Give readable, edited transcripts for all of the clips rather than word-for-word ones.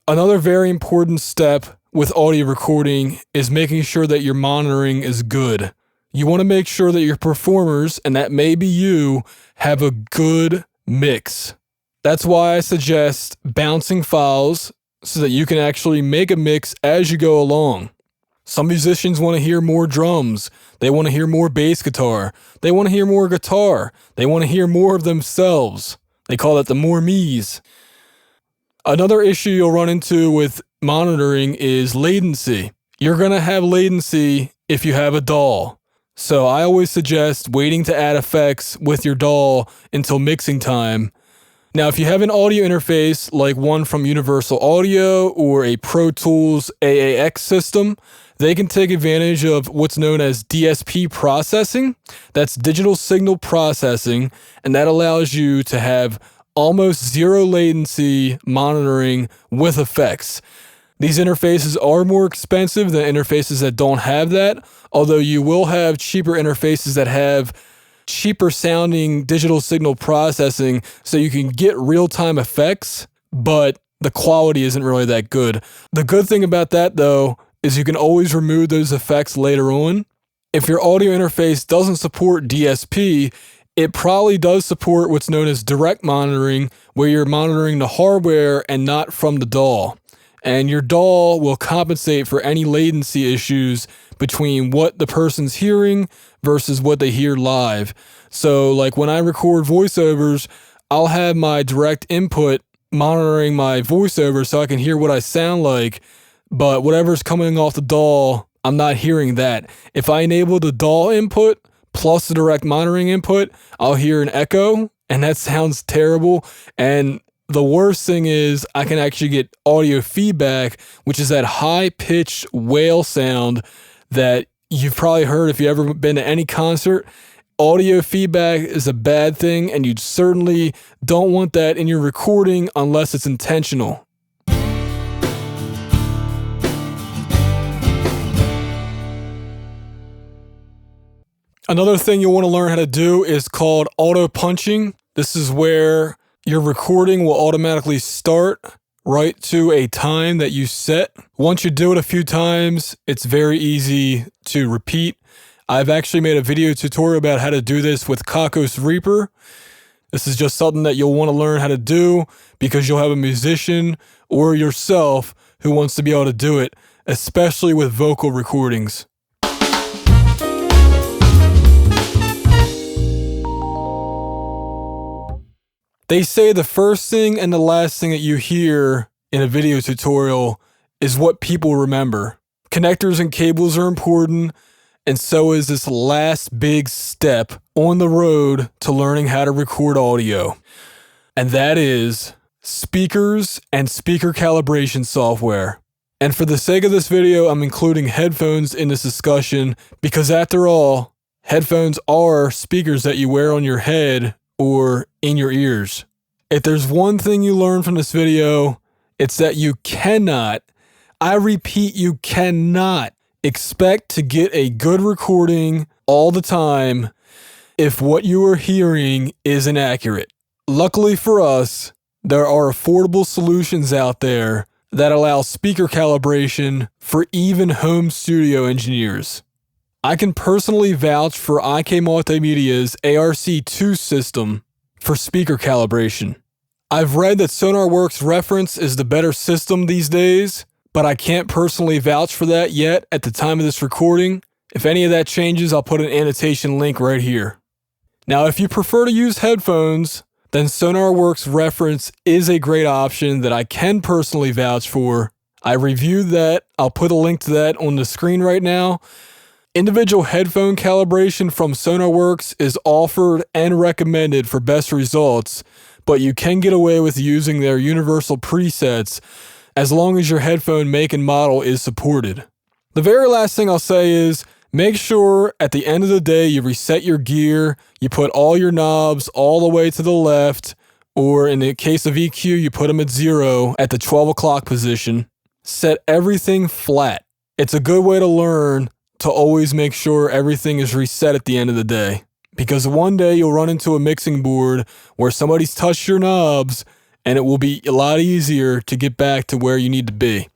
Another very important step with audio recording is making sure that your monitoring is good. You want to make sure that your performers, and that may be you, have a good mix. That's why I suggest bouncing files so that you can actually make a mix as you go along. Some musicians want to hear more drums. They want to hear more bass guitar. They want to hear more guitar. They want to hear more of themselves. They call it the more me's. Another issue you'll run into with monitoring is latency. You're going to have latency if you have a DAW. So I always suggest waiting to add effects with your DAW until mixing time. Now, if you have an audio interface like one from Universal Audio or a Pro Tools AAX system, they can take advantage of what's known as DSP processing. That's digital signal processing, and that allows you to have almost zero latency monitoring with effects. These interfaces are more expensive than interfaces that don't have that, although you will have cheaper interfaces that have cheaper sounding digital signal processing so you can get real-time effects, but the quality isn't really that good. The good thing about that, though, is you can always remove those effects later on. If your audio interface doesn't support DSP, it probably does support what's known as direct monitoring, where you're monitoring the hardware and not from the DAW. And your DAW will compensate for any latency issues between what the person's hearing versus what they hear live. So like when I record voiceovers, I'll have my direct input monitoring my voiceover so I can hear what I sound like, but whatever's coming off the DAW, I'm not hearing that. If I enable the DAW input plus the direct monitoring input, I'll hear an echo, and that sounds terrible. And the worst thing is I can actually get audio feedback, which is that high-pitched wail sound that you've probably heard if you've ever been to any concert. Audio feedback is a bad thing, and you certainly don't want that in your recording unless it's intentional. Another thing you'll want to learn how to do is called auto punching. This is where your recording will automatically start right to a time that you set. Once you do it a few times, it's very easy to repeat. I've actually made a video tutorial about how to do this with Kakos Reaper. This is just something that you'll want to learn how to do because you'll have a musician or yourself who wants to be able to do it, especially with vocal recordings. They say the first thing and the last thing that you hear in a video tutorial is what people remember. Connectors and cables are important, and so is this last big step on the road to learning how to record audio. And that is speakers and speaker calibration software. And for the sake of this video, I'm including headphones in this discussion because after all, headphones are speakers that you wear on your head or in your ears. If there's one thing you learn from this video, it's that you cannot, I repeat, you cannot expect to get a good recording all the time if what you are hearing is inaccurate. Luckily for us, there are affordable solutions out there that allow speaker calibration for even home studio engineers. I can personally vouch for IK Multimedia's ARC2 system for speaker calibration. I've read that SonarWorks Reference is the better system these days, but I can't personally vouch for that yet at the time of this recording. If any of that changes, I'll put an annotation link right here. Now, if you prefer to use headphones, then SonarWorks Reference is a great option that I can personally vouch for. I reviewed that. I'll put a link to that on the screen right now. Individual headphone calibration from SonarWorks is offered and recommended for best results, but you can get away with using their universal presets as long as your headphone make and model is supported. The very last thing I'll say is make sure at the end of the day you reset your gear, you put all your knobs all the way to the left, or in the case of EQ, you put them at 0 at the 12 o'clock position. Set everything flat. It's a good way to learn to always make sure everything is reset at the end of the day. Because one day you'll run into a mixing board where somebody's touched your knobs and it will be a lot easier to get back to where you need to be.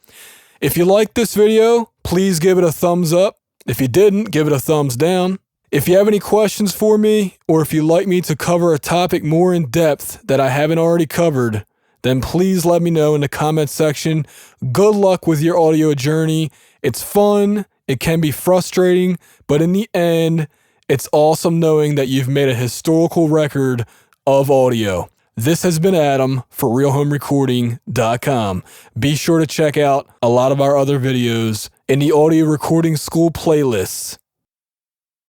If you liked this video, please give it a thumbs up. If you didn't, give it a thumbs down. If you have any questions for me, or if you'd like me to cover a topic more in depth that I haven't already covered, then please let me know in the comment section. Good luck with your audio journey. It's fun, it can be frustrating, but in the end, it's awesome knowing that you've made a historical record of audio. This has been Adam for RealHomeRecording.com. Be sure to check out a lot of our other videos in the Audio Recording School playlists.